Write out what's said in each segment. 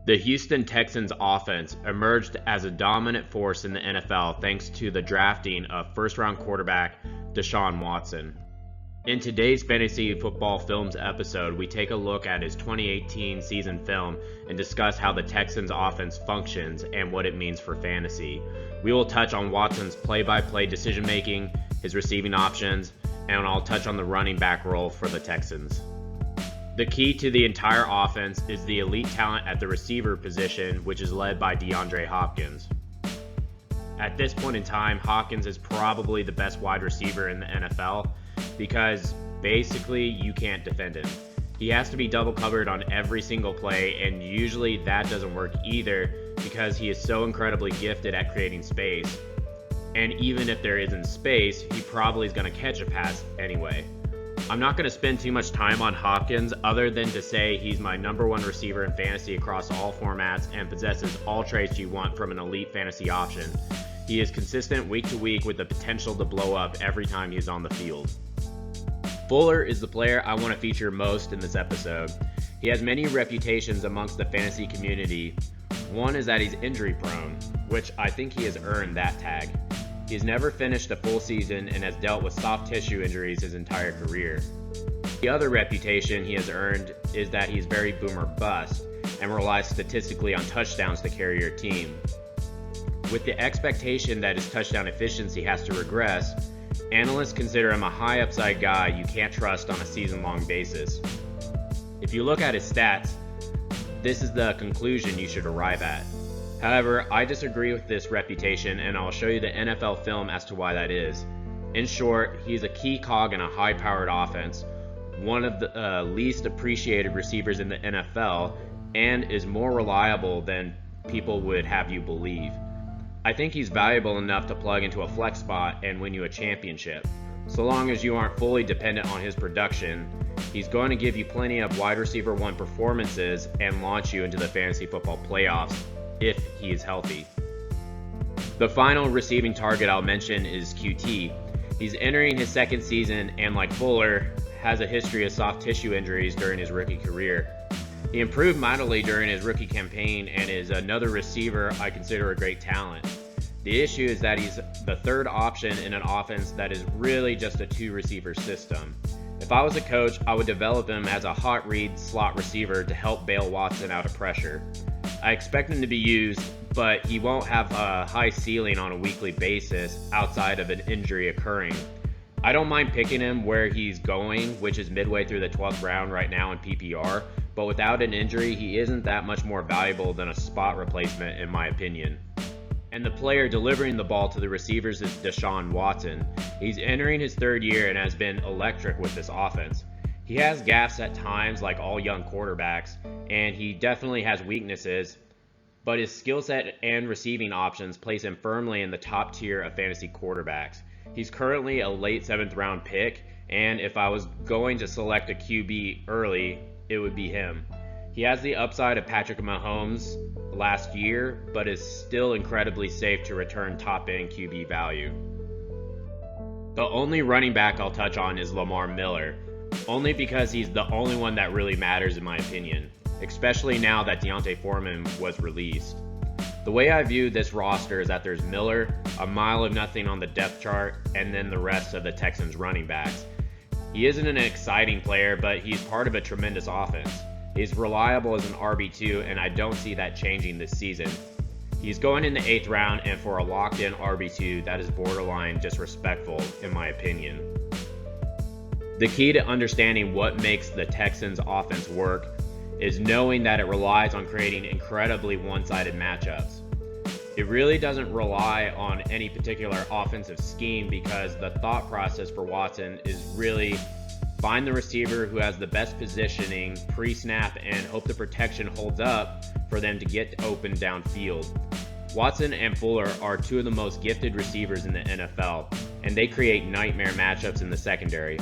The Houston Texans offense emerged as a dominant force in the NFL thanks to the drafting of first-round quarterback Deshaun Watson. In today's Fantasy Football Films episode, we take a look at his 2018 season film and discuss how the Texans offense functions and what it means for fantasy. We will touch on Watson's play-by-play decision-making, his receiving options, and I'll touch on the running back role for the Texans. The key to the entire offense is the elite talent at the receiver position, which is led by DeAndre Hopkins. At this point in time, Hopkins is probably the best wide receiver in the NFL because basically you can't defend him. He has to be double covered on every single play, and usually that doesn't work either because he is so incredibly gifted at creating space. And even if there isn't space, he probably is going to catch a pass anyway. I'm not going to spend too much time on Hopkins other than to say he's my number one receiver in fantasy across all formats and possesses all traits you want from an elite fantasy option. He is consistent week to week with the potential to blow up every time he's on the field. Fuller is the player I want to feature most in this episode. He has many reputations amongst the fantasy community. One is that he's injury prone, which I think he has earned that tag. He's never finished a full season and has dealt with soft tissue injuries his entire career. The other reputation he has earned is that he's very boomer bust and relies statistically on touchdowns to carry your team. With the expectation that his touchdown efficiency has to regress, analysts consider him a high upside guy you can't trust on a season-long basis. If you look at his stats, this is the conclusion you should arrive at. However, I disagree with this reputation, and I'll show you the NFL film as to why that is. In short, he's a key cog in a high-powered offense, one of the least appreciated receivers in the NFL, and is more reliable than people would have you believe. I think he's valuable enough to plug into a flex spot and win you a championship. So long as you aren't fully dependent on his production, he's going to give you plenty of wide receiver one performances and launch you into the fantasy football playoffs if he is healthy. The final receiving target I'll mention is QT. He's entering his second season and, like Fuller, has a history of soft tissue injuries during his rookie career. He improved mightily during his rookie campaign and is another receiver I consider a great talent. The issue is that he's the third option in an offense that is really just a two-receiver system. If I was a coach, I would develop him as a hot read slot receiver to help bail Watson out of pressure. I expect him to be used, but he won't have a high ceiling on a weekly basis outside of an injury occurring. I don't mind picking him where he's going, which is midway through the 12th round right now in PPR, but without an injury, he isn't that much more valuable than a spot replacement in my opinion. And the player delivering the ball to the receivers is Deshaun Watson. He's entering his third year and has been electric with this offense. He has gaffes at times like all young quarterbacks, and he definitely has weaknesses, but his skill set and receiving options place him firmly in the top tier of fantasy quarterbacks. He's currently a late 7th round pick, and if I was going to select a QB early, it would be him. He has the upside of Patrick Mahomes last year, but is still incredibly safe to return top-end QB value. The only running back I'll touch on is Lamar Miller, only because he's the only one that really matters in my opinion, especially now that D'Onta Foreman was released. The way I view this roster is that there's Miller, a mile of nothing on the depth chart, and then the rest of the Texans running backs. He isn't an exciting player, but he's part of a tremendous offense. He's reliable as an RB2, and I don't see that changing this season. He's going in the 8th round, and for a locked-in RB2, that is borderline disrespectful in my opinion. The key to understanding what makes the Texans offense work is knowing that it relies on creating incredibly one-sided matchups. It really doesn't rely on any particular offensive scheme because the thought process for Watson is really find the receiver who has the best positioning pre-snap and hope the protection holds up for them to get open downfield. Watson and Fuller are two of the most gifted receivers in the NFL, and they create nightmare matchups in the secondary.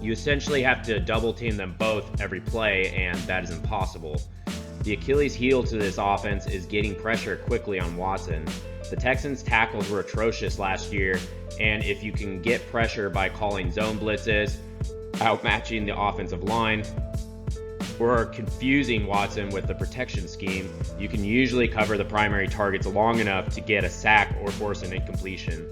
You essentially have to double team them both every play, and that is impossible. The Achilles heel to this offense is getting pressure quickly on Watson. The Texans' tackles were atrocious last year, and if you can get pressure by calling zone blitzes, outmatching the offensive line, or confusing Watson with the protection scheme, you can usually cover the primary targets long enough to get a sack or force an incompletion.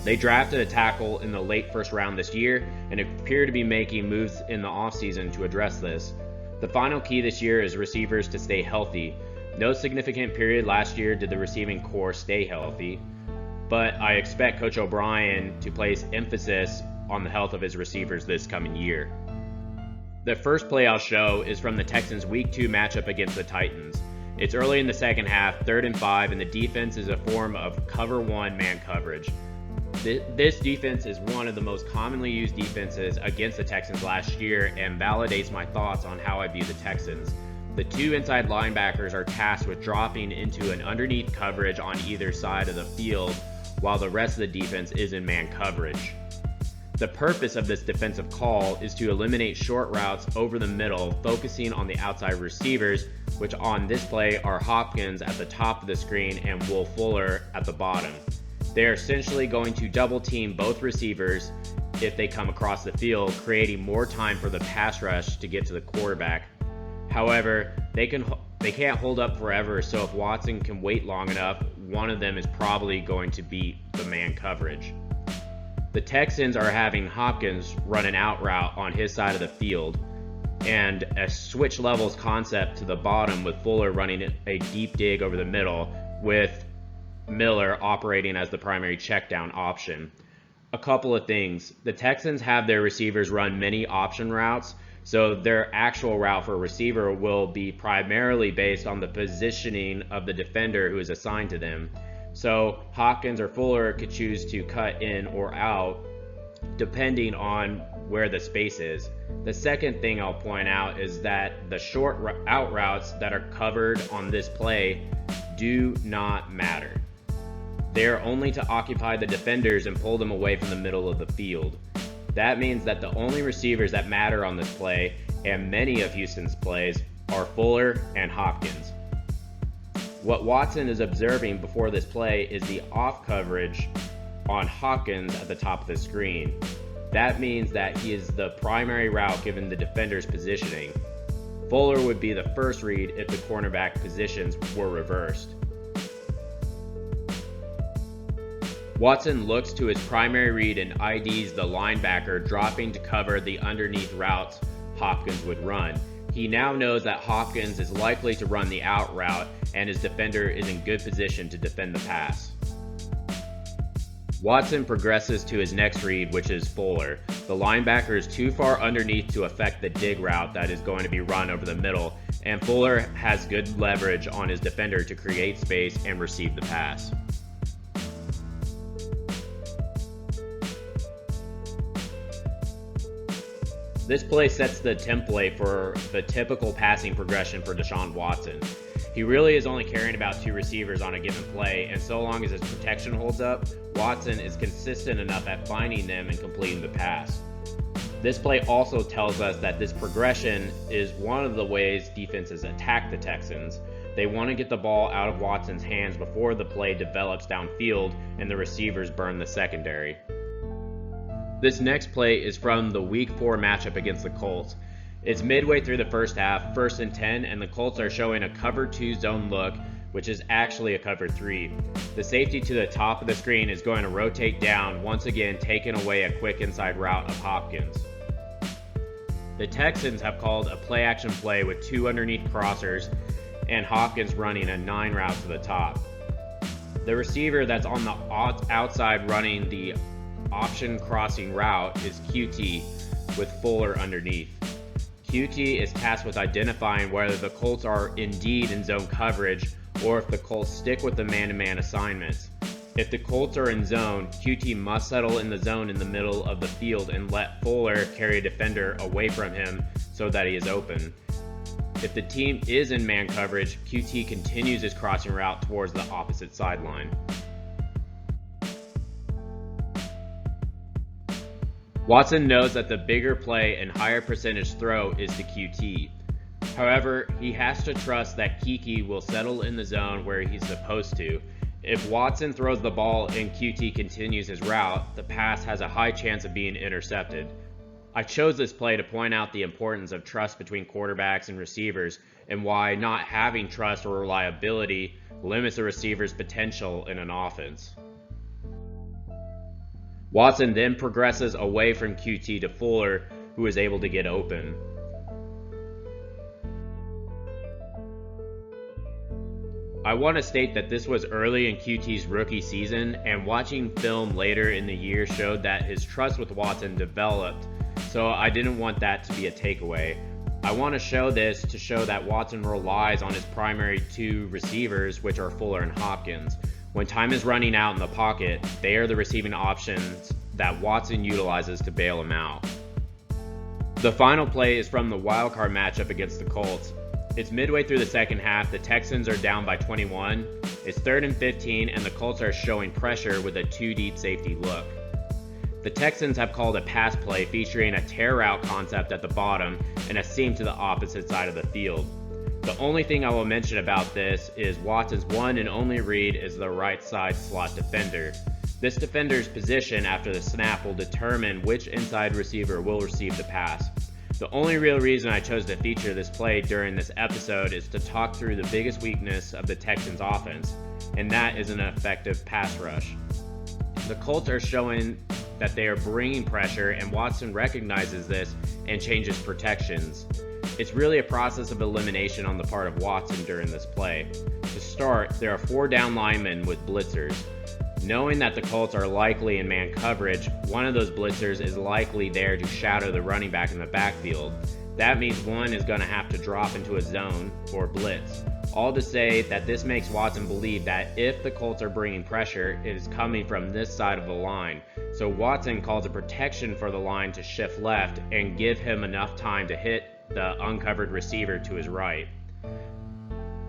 They drafted a tackle in the late first round this year and appear to be making moves in the offseason to address this. The final key this year is receivers to stay healthy. No significant period last year did the receiving core stay healthy, but I expect Coach O'Brien to place emphasis on the health of his receivers this coming year. The first play I'll show is from the Texans' Week 2 matchup against the Titans. It's early in the second half, 3rd and 5, and the defense is a form of cover 1 man coverage. This defense is one of the most commonly used defenses against the Texans last year and validates my thoughts on how I view the Texans. The 2 inside linebackers are tasked with dropping into an underneath coverage on either side of the field, while the rest of the defense is in man coverage. The purpose of this defensive call is to eliminate short routes over the middle, focusing on the outside receivers, which on this play are Hopkins at the top of the screen and Will Fuller at the bottom. They are essentially going to double team both receivers if they come across the field, creating more time for the pass rush to get to the quarterback. However, they can't hold up forever, so if Watson can wait long enough, one of them is probably going to beat the man coverage. The Texans are having Hopkins run an out route on his side of the field and a switch levels concept to the bottom, with Fuller running a deep dig over the middle with Miller operating as the primary check down option. A couple of things. The Texans have their receivers run many option routes, so their actual route for a receiver will be primarily based on the positioning of the defender who is assigned to them. So Hopkins or Fuller could choose to cut in or out depending on where the space is. The second thing I'll point out is that the short out routes that are covered on this play do not matter. They are only to occupy the defenders and pull them away from the middle of the field. That means that the only receivers that matter on this play, and many of Houston's plays, are Fuller and Hopkins. What Watson is observing before this play is the off coverage on Hopkins at the top of the screen. That means that he is the primary route given the defender's positioning. Fuller would be the first read if the cornerback positions were reversed. Watson looks to his primary read and IDs the linebacker dropping to cover the underneath routes Hopkins would run. He now knows that Hopkins is likely to run the out route and his defender is in good position to defend the pass. Watson progresses to his next read, which is Fuller. The linebacker is too far underneath to affect the dig route that is going to be run over the middle, and Fuller has good leverage on his defender to create space and receive the pass. This play sets the template for the typical passing progression for Deshaun Watson. He really is only carrying about 2 receivers on a given play, and so long as his protection holds up, Watson is consistent enough at finding them and completing the pass. This play also tells us that this progression is one of the ways defenses attack the Texans. They want to get the ball out of Watson's hands before the play develops downfield and the receivers burn the secondary. This next play is from the Week 4 matchup against the Colts. It's midway through the first half, 1st and 10, and the Colts are showing a cover 2 zone look, which is actually a cover 3. The safety to the top of the screen is going to rotate down, once again taking away a quick inside route of Hopkins. The Texans have called a play action play with 2 underneath crossers and Hopkins running a 9 route to the top. The receiver that's on the outside running the option crossing route is QT with Fuller underneath. QT is tasked with identifying whether the Colts are indeed in zone coverage or if the Colts stick with the man-to-man assignments. If the Colts are in zone, QT must settle in the zone in the middle of the field and let Fuller carry a defender away from him so that he is open. If the team is in man coverage, QT continues his crossing route towards the opposite sideline. Watson knows that the bigger play and higher percentage throw is to QT. However, he has to trust that Kiki will settle in the zone where he's supposed to. If Watson throws the ball and QT continues his route, the pass has a high chance of being intercepted. I chose this play to point out the importance of trust between quarterbacks and receivers and why not having trust or reliability limits a receiver's potential in an offense. Watson then progresses away from QT to Fuller, who is able to get open. I want to state that this was early in QT's rookie season, and watching film later in the year showed that his trust with Watson developed, so I didn't want that to be a takeaway. I want to show this to show that Watson relies on his primary two receivers, which are Fuller and Hopkins. When time is running out in the pocket, they are the receiving options that Watson utilizes to bail him out. The final play is from the wildcard matchup against the Colts. It's midway through the second half, the Texans are down by 21, it's 3rd and 15, and the Colts are showing pressure with a 2-deep safety look. The Texans have called a pass play featuring a tear route concept at the bottom and a seam to the opposite side of the field. The only thing I will mention about this is Watson's one and only read is the right side slot defender. This defender's position after the snap will determine which inside receiver will receive the pass. The only real reason I chose to feature this play during this episode is to talk through the biggest weakness of the Texans offense, and that is an effective pass rush. The Colts are showing that they are bringing pressure, and Watson recognizes this and changes protections. It's really a process of elimination on the part of Watson during this play. To start, there are 4 down linemen with blitzers. Knowing that the Colts are likely in man coverage, one of those blitzers is likely there to shadow the running back in the backfield. That means one is going to have to drop into a zone or blitz. All to say that this makes Watson believe that if the Colts are bringing pressure, it is coming from this side of the line. So Watson calls a protection for the line to shift left and give him enough time to hit the uncovered receiver to his right.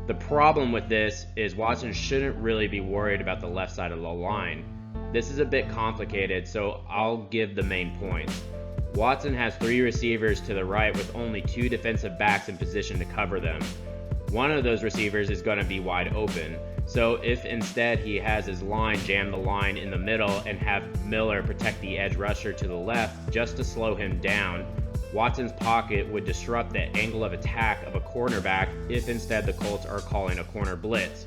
The problem with this is Watson shouldn't really be worried about the left side of the line. This is a bit complicated, so I'll give the main points. Watson has 3 receivers to the right with only 2 defensive backs in position to cover them. One of those receivers is going to be wide open, so if instead he has his line jam the line in the middle and have Miller protect the edge rusher to the left just to slow him down, Watson's pocket would disrupt the angle of attack of a cornerback if instead the Colts are calling a corner blitz,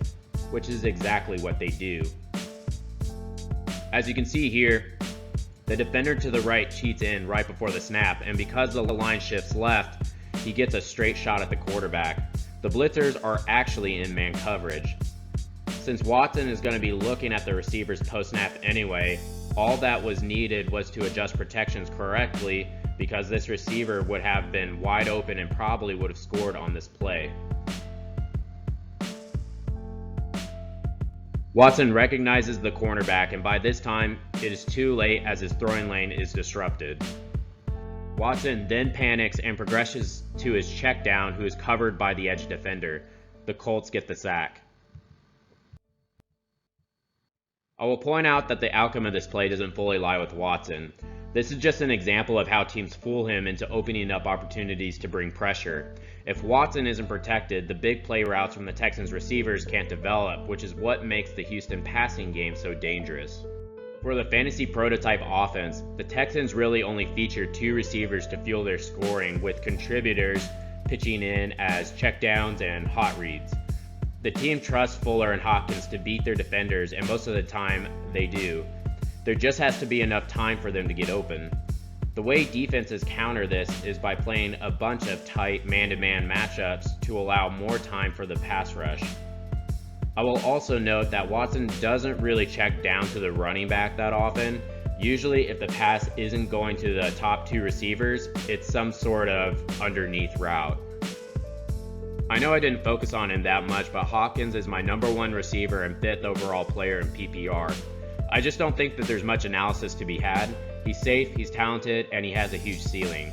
which is exactly what they do. As you can see here, the defender to the right cheats in right before the snap, and because the line shifts left, he gets a straight shot at the quarterback. The blitzers are actually in man coverage. Since Watson is going to be looking at the receivers post-snap anyway, all that was needed was to adjust protections correctly because this receiver would have been wide open and probably would have scored on this play. Watson recognizes the cornerback, and by this time, it is too late as his throwing lane is disrupted. Watson then panics and progresses to his check down, who is covered by the edge defender. The Colts get the sack. I will point out that the outcome of this play doesn't fully lie with Watson. This is just an example of how teams fool him into opening up opportunities to bring pressure. If Watson isn't protected, the big play routes from the Texans receivers can't develop, which is what makes the Houston passing game so dangerous. For the fantasy prototype offense, the Texans really only feature 2 receivers to fuel their scoring, with contributors pitching in as checkdowns and hot reads. The team trusts Fuller and Hopkins to beat their defenders, and most of the time they do. There just has to be enough time for them to get open. The way defenses counter this is by playing a bunch of tight man-to-man matchups to allow more time for the pass rush. I will also note that Watson doesn't really check down to the running back that often. Usually if the pass isn't going to the top 2 receivers, it's some sort of underneath route. I know I didn't focus on him that much, but Hopkins is my number 1 receiver and 5th overall player in PPR. I just don't think that there's much analysis to be had. He's safe, he's talented, and he has a huge ceiling.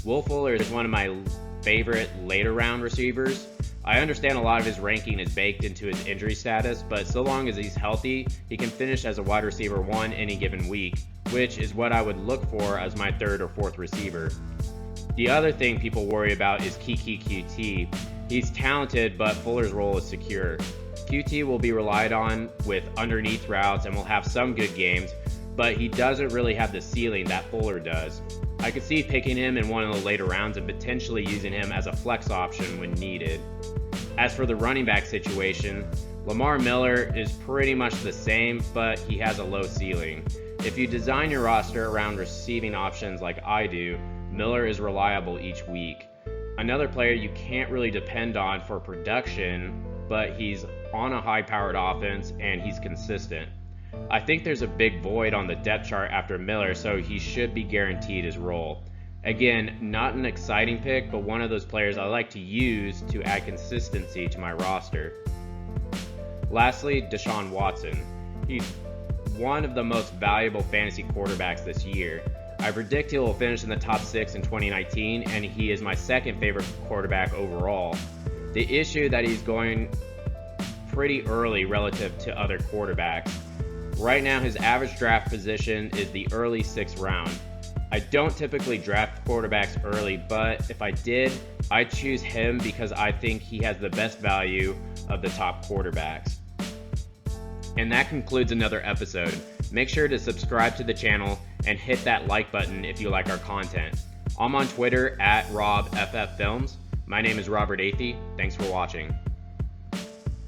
Will Fuller is one of my favorite later round receivers. I understand a lot of his ranking is baked into his injury status, but so long as he's healthy, he can finish as a wide receiver 1 any given week, which is what I would look for as my 3rd or 4th receiver. The other thing people worry about is Keke QT. He's talented, but Fuller's role is secure. QT will be relied on with underneath routes and will have some good games, but he doesn't really have the ceiling that Fuller does. I could see picking him in one of the later rounds and potentially using him as a flex option when needed. As for the running back situation, Lamar Miller is pretty much the same, but he has a low ceiling. If you design your roster around receiving options like I do, Miller is reliable each week. Another player you can't really depend on for production, but he's on a high-powered offense and he's consistent. I think there's a big void on the depth chart after Miller, so he should be guaranteed his role. Again, not an exciting pick, but one of those players I like to use to add consistency to my roster. Lastly, Deshaun Watson. He's one of the most valuable fantasy quarterbacks this year. I predict he will finish in the top 6 in 2019, and he is my second favorite quarterback overall. The issue that he's going pretty early relative to other quarterbacks. Right now, his average draft position is the early 6th round. I don't typically draft quarterbacks early, but if I did, I'd choose him because I think he has the best value of the top quarterbacks. And that concludes another episode. Make sure to subscribe to the channel and hit that like button if you like our content. I'm on Twitter at RobFFFilms. My name is Robert Athey. Thanks for watching.